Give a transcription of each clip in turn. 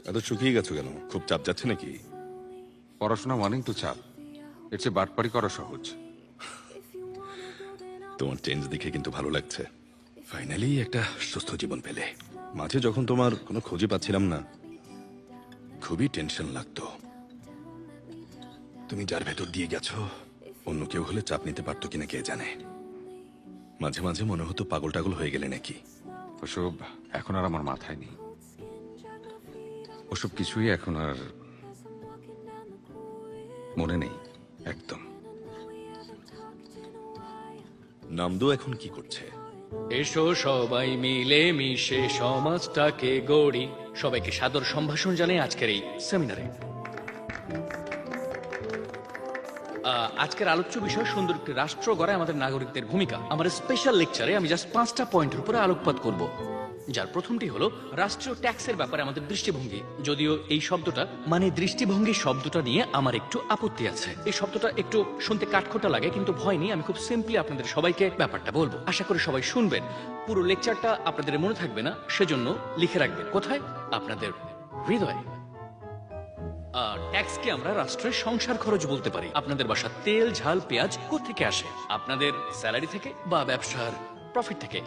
এত শুকিয়ে গেছো কেন? খুব চাপ যাচ্ছে নাকি? পড়াশোনা মানেই তো চাপ, এর চেয়ে বাটপারি করা সহজ। তোমার চেঞ্জ দেখে কিন্তু ভালো লাগছে। ফাইনালি একটা সুস্থ জীবন পেলে। মাঝে যখন তোমার কোনো খোঁজই পাচ্ছিলাম না, খুবই টেনশন লাগতো। তুমি যার ভেতর দিয়ে গেছো, অন্য কেউ হলে চাপ নিতে পারতো কিনা কে জানে। মাঝে মাঝে মনে হতো পাগল টাগল হয়ে গেলে নাকি। ওসব এখন আর আমার মাথায় নেই, ওসব কিছুই এখন আর মনে নেই একদম। নামদো এখন কি করছে? এসো সবাই মিলে মিশে সমাজটাকে গড়ি। সবাইকে সাদর সম্ভাষণ জানাই আজকের এই সেমিনারে। আজকের আলোচ্য বিষয় সুন্দর একটি রাষ্ট্র গড়ায় আমাদের নাগরিকদের ভূমিকা। আমার স্পেশাল লেকচারে আমি জাস্ট 5টা পয়েন্টের উপরে আলোকপাত করব, যার প্রথমটি হলো রাষ্ট্রীয় ট্যাক্সের ব্যাপারে আমাদের দৃষ্টিভঙ্গি। যদিও এই শব্দটা মানে দৃষ্টিভঙ্গি শব্দটা নিয়ে আমার একটু আপত্তি আছে। এই শব্দটা একটু শুনতে কাঠখোট্টা লাগে, কিন্তু ভয় নেই, আমি খুব সিম্পলি আপনাদের সবাইকে ব্যাপারটা বলবো। আশা করি সবাই শুনবেন। পুরো লেকচারটা আপনাদের মনে থাকবে না, সেজন্য লিখে রাখবেন। কোথায়? আপনাদের হৃদয়ে। ট্যাক্সকে আমরা রাষ্ট্রের সংসার খরচ বলতে পারি। আপনাদের বাসার তেল ঝাল পেঁয়াজ কোত্থেকে আসে? আপনাদের স্যালারি থেকে বা ব্যবসার প্রফিট থেকে।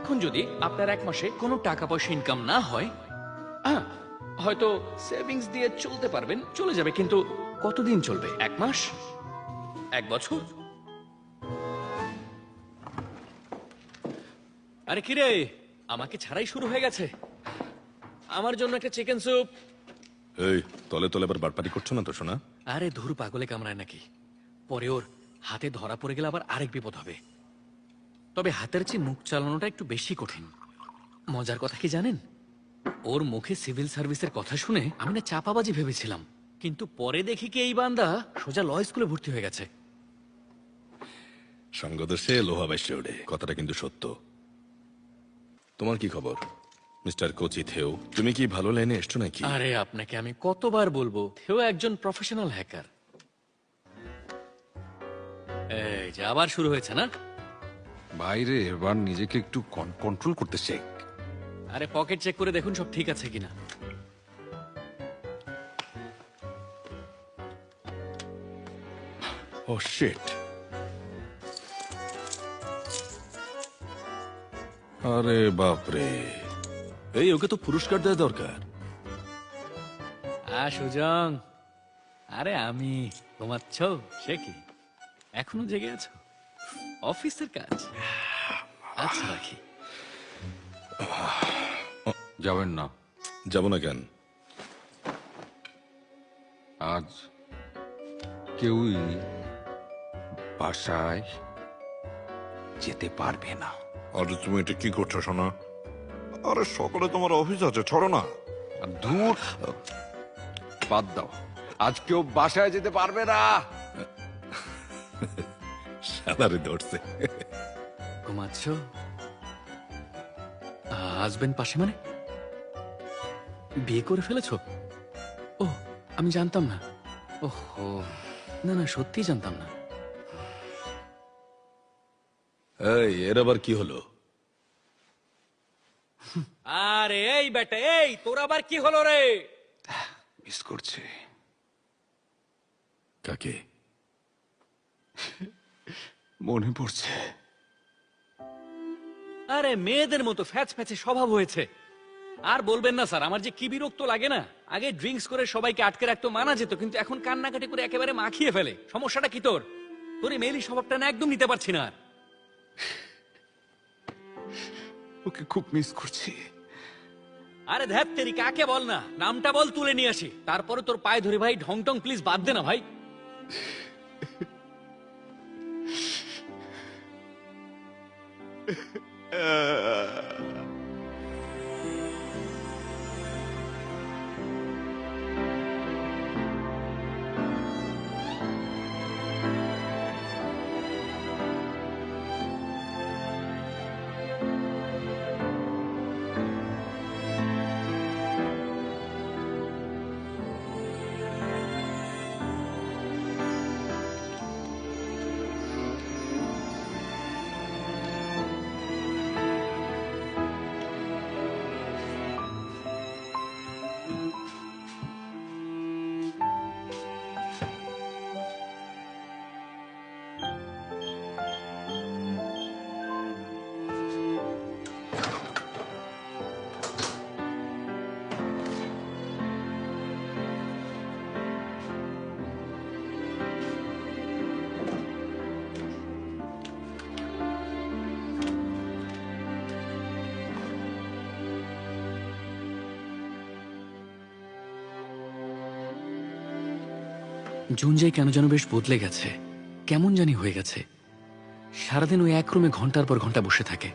এখন যদি আপনার এক মাসে কোনো টাকা পয়সা ইনকাম না হয়, হয়তো সেভিংস দিয়ে চলতে পারবেন, চলে যাবে, কিন্তু কতদিন চলবে? 1 মাস? 1 বছর? আরে কিরে, আমাকে ছাড়াই শুরু হয়ে গেছে। আমার জন্য একটা চিকেন স্যুপ। এই তলে তলে আবার বাটপাটি করছো না তো শোনা? আরে ধুর, পাগলে কামড়ায় নাকি? পরে ওর হাতে ধরা পড়ে গেলে আবার আরেক বিপদ হবে। তবে হাতের চেয়ে মুখ চালানোটা একটু বেশি কঠিন। মজার কথা কি জানেন? ওর মুখে সিভিল সার্ভিসের কথা শুনে আমি না চাপাবাজি ভেবেছিলাম, কিন্তু পরে দেখি কি এই বান্দা সোজা ল স্কুলে ভর্তি হয়ে গেছে। সঙ্গদোষে লোহা বাইশে ওঠে, কথাটা কিন্তু সত্য। তোমার কি খবর মিস্টার কোচি থেও? তুমি কি ভালো লাইনে এসছো নাকি? আরে আপনাকে আমি কতবার বলবো, থেও একজন প্রফেশনাল হ্যাকার। এই যে আবার শুরু হয়েছে না? বাইরে এবার নিজেকে একটু কন্ট্রোল করতে শেখ। আরে পকেট চেক করে দেখুন সব ঠিক আছে কিনা। ও শিট। আরে বাপরে, এই ওকে তো পুরস্কার দেওয়া দরকার। সুজং, আরে আমি ঘুমাচ্ছ? সে কি, এখনো জেগে আছো? অফিসের কাজ। আচ্ছা রাখি। যাবেন না? যাব না কেন? আজ কেউই বাসায় যেতে পারবে না। আরে তুমি এটা কি করছো শোনা? আরে সকালে তোমার অফিস আছে, ছড়ো না। আর দূর, বাদ দাও, আজ কেউ বাসায় যেতে পারবে না। সাদারে ধরছে। ঘুমাচ্ছ? হাজবেন্ড পাশে মানে? বিয়ে করে ফেলেছো? ও, আমি জানতাম না। ওহো, না না, সত্যি জানতাম না। এই এর আবার কি হলো? আরে এই বেটা, এই তোর আবার কি হলো রে? মিস করছে। কাকে? মনে পড়ছে। আরে মেয়েদের মতো ফ্যাচ ফ্যাচে স্বভাব হয়েছে। আর বলবেন না স্যার, আমার যে কি বিরক্ত লাগে না। আগে ড্রিঙ্কস করে সবাইকে আটকে রাখতো, মানা যেত, কিন্তু এখন কান্নাকাটি করে একেবারে মাখিয়ে ফেলে। সমস্যাটা কি তোর? তোর এই মেয়েলি স্বভাবটা না একদম নিতে পারছি না। ওকে খুব মিস করছি। আরে ধ্যাত তেরি, কাকে বল না, নামটা বল, তুলে নিয়ে আসি। তারপরে তোর পায়ে ধরে ভাই, ঢং টং প্লিজ বাদ দে না ভাই। জুনজাই কেন যেন বেশ বদলে গেছে, কেমন জানি হয়ে গেছে। সারাদিন ওই এক রুমে ঘন্টার পর ঘন্টা বসে থাকে।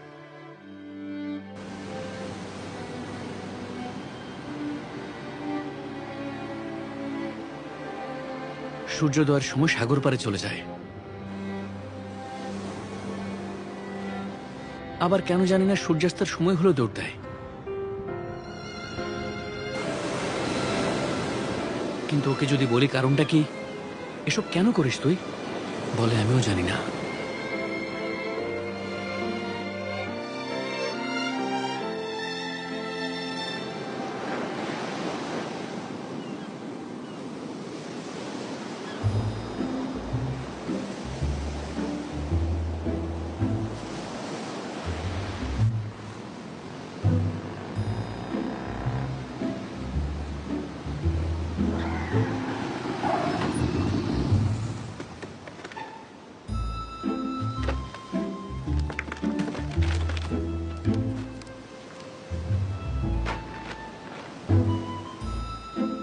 সূর্যোদয়ের সময় সাগর পাড়ে চলে যায়, আবার কেন জানি না সূর্যাস্তের সময় হলো দৌড় দেয়। কিন্তু ওকে যদি বলি কারণটা কি, এসব কেন করিস তুই, বলে আমিও জানি না।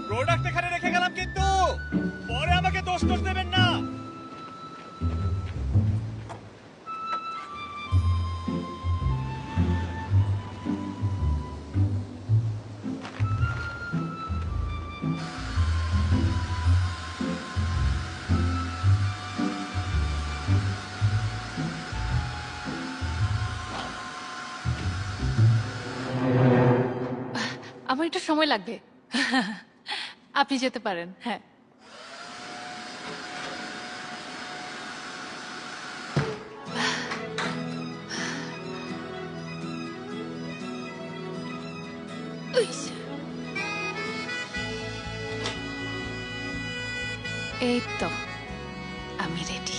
প্রোডাক্ট এখানে রেখে গেলাম, কিন্তু পরে আমাকে দোষ দেবেন না। আমার একটু সময় লাগবে। আপনি যেতে পারেন। হ্যাঁ, এই তো আমি রেডি।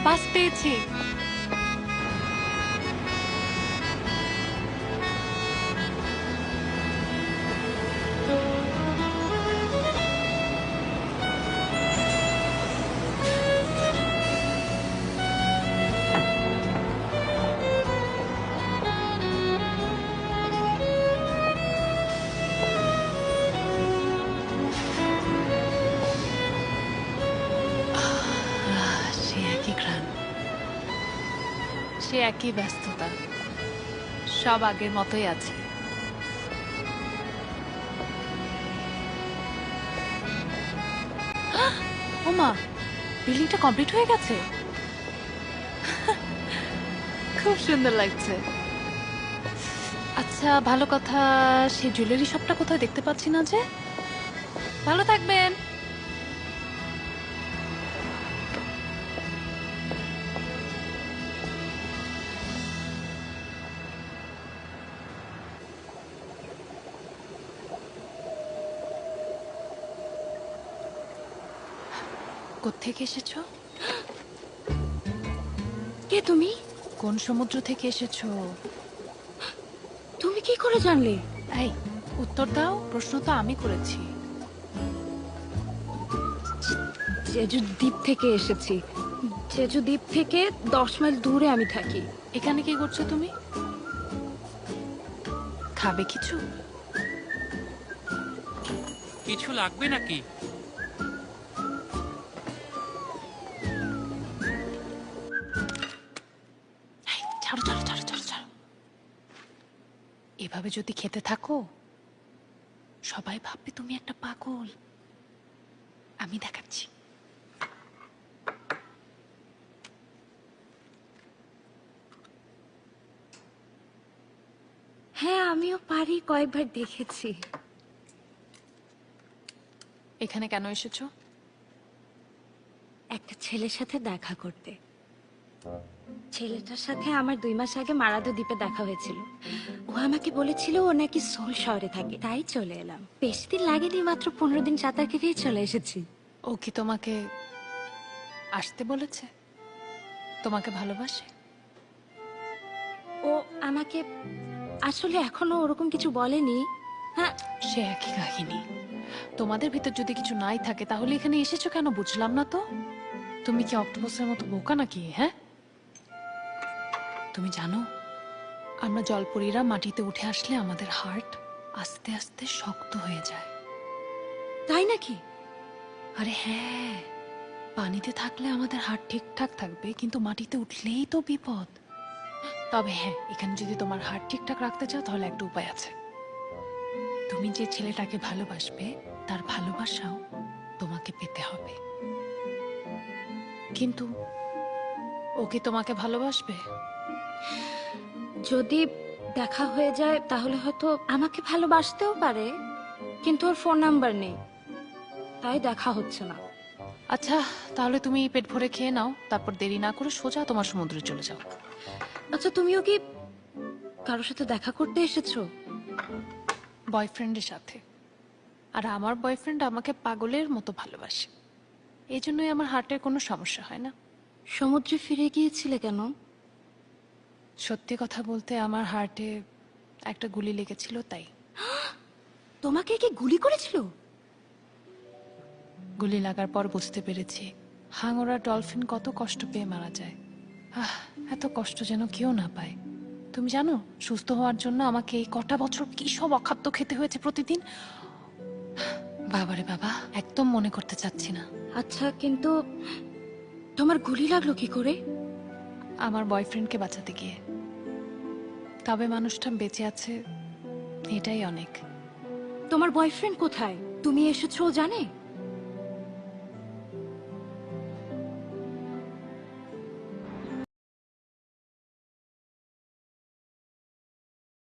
বাস পেয়েছি। সে একই ঘ্রাণ, সে একই ব্যস্ততা, সব আগের মতোই আছে। ওমা, বিল্ডিংটা কমপ্লিট হয়ে গেছে। খুব সুন্দর লাগছে। আচ্ছা, ভালো কথা, সে জুয়েলারি শপটা কোথাও দেখতে পাচ্ছি না যে। ভালো থাকবেন। কোত্থেকে এসেছো? কে তুমি? কোন সমুদ্র থেকে এসেছো? তুমি কি করে জানলে? এই, উত্তর দাও, প্রশ্ন তো আমি করেছি। জেজু দ্বীপ থেকে এসেছি। জেজু দ্বীপ থেকে 10 মাইল দূরে আমি থাকি। এখানে কি করছো তুমি? খাবে কিছু? কিছু লাগবে নাকি? এই, ছাড়ো ছাড়ো ছাড়ো ছাড়ো ছাড়ো। এভাবে যদি খেতে থাকো, সবাই ভাববে তুমি একটা পাগল। আমি দেখাচ্ছি। হ্যাঁ, আমিও পারি, কয়েকবার দেখেছি। এখানে কেন এসেছো? একটা ছেলের সাথে দেখা করতে। ছেলেটার সাথে আমার 2 মাস আগে মারাদো দ্বীপে দেখা হয়েছিল। ও আমাকে বলেছিল ও নাকি সোল শহরে থাকে, তাই চলে এলাম। বেশি দিন লাগেনি, মাত্র 15 দিন সাঁতার কেটেই চলে এসেছি। ও কি তোমাকে আসতে বলেছে? তোমাকে ভালোবাসে? ও আমাকে আসলে এখনো ওরকম কিছু বলেনি। হ্যাঁ, সে একই কাহিনী। তোমাদের ভিতর যদি কিছু নাই থাকে তাহলে এখানে এসেছো কেন বুঝলাম না তো। তুমি কি অক্টোপাসের মতো বোকা নাকি? হ্যাঁ, তুমি জানো আমরা জলপরীরা মাটিতে উঠে আসলে আমাদের হার্ট আস্তে আস্তে শক্ত হয়ে যায়। তাই নাকি? আরে হ্যাঁ, পানিতে থাকলে আমাদের হার্ট ঠিকঠাক থাকবে, কিন্তু মাটিতে উঠলেই তো বিপদ। তবে হ্যাঁ, এখানে যদি তোমার হার্ট ঠিকঠাক রাখতে চাও তাহলে একটা উপায় আছে। তুমি যে ছেলেটাকে ভালোবাসবে তার ভালোবাসাও তোমাকে পেতে হবে। কিন্তু ও কি তোমাকে ভালোবাসবে? যদি দেখা হয়ে যায় তাহলে হয়তো আমাকে ভালোবাসতেও পারে, কিন্তু ওর ফোন নাম্বার নেই, তাই দেখা হচ্ছে না। আচ্ছা, তাহলে তুমি পেট ভরে খেয়ে নাও, তারপর দেরি না করে সোজা তোমার সমুদ্রে চলে যাও। আচ্ছা, তুমিও কি কারোর সাথে দেখা করতে এসেছো? বয়ফ্রেন্ডের সাথে। আর আমার বয়ফ্রেন্ড আমাকে পাগলের মতো ভালোবাসে, এই জন্যই আমার হার্টের কোনো সমস্যা হয় না। সমুদ্রে ফিরে গিয়েছিলে কেন? সত্যি কথা বলতে আমার হার্টে একটা গুলি লেগেছিল, তাই। তোমাকে কি গুলি করেছিল? গুলি লাগার পর বুঝতে পেরেছি হাঙরা ডলফিন কত কষ্ট পেয়ে মারা যায়। এত কষ্ট যেন কেউ না পায়। তুমি জানো, সুস্থ হওয়ার জন্য আমাকে এই কটা বছর কি সব অখাদ্য খেতে হয়েছে প্রতিদিন। বাবারে বাবা, একদম মনে করতে চাচ্ছি না। আচ্ছা, কিন্তু তোমার গুলি লাগলো কি করে? আমার বয়ফ্রেন্ডকে বাঁচাতে গিয়ে। তবে মানুষটা বেঁচে আছে, এটাই অনেক। তোমার বয়ফ্রেন্ড কোথায়? তুমি এসেছো ও জানে?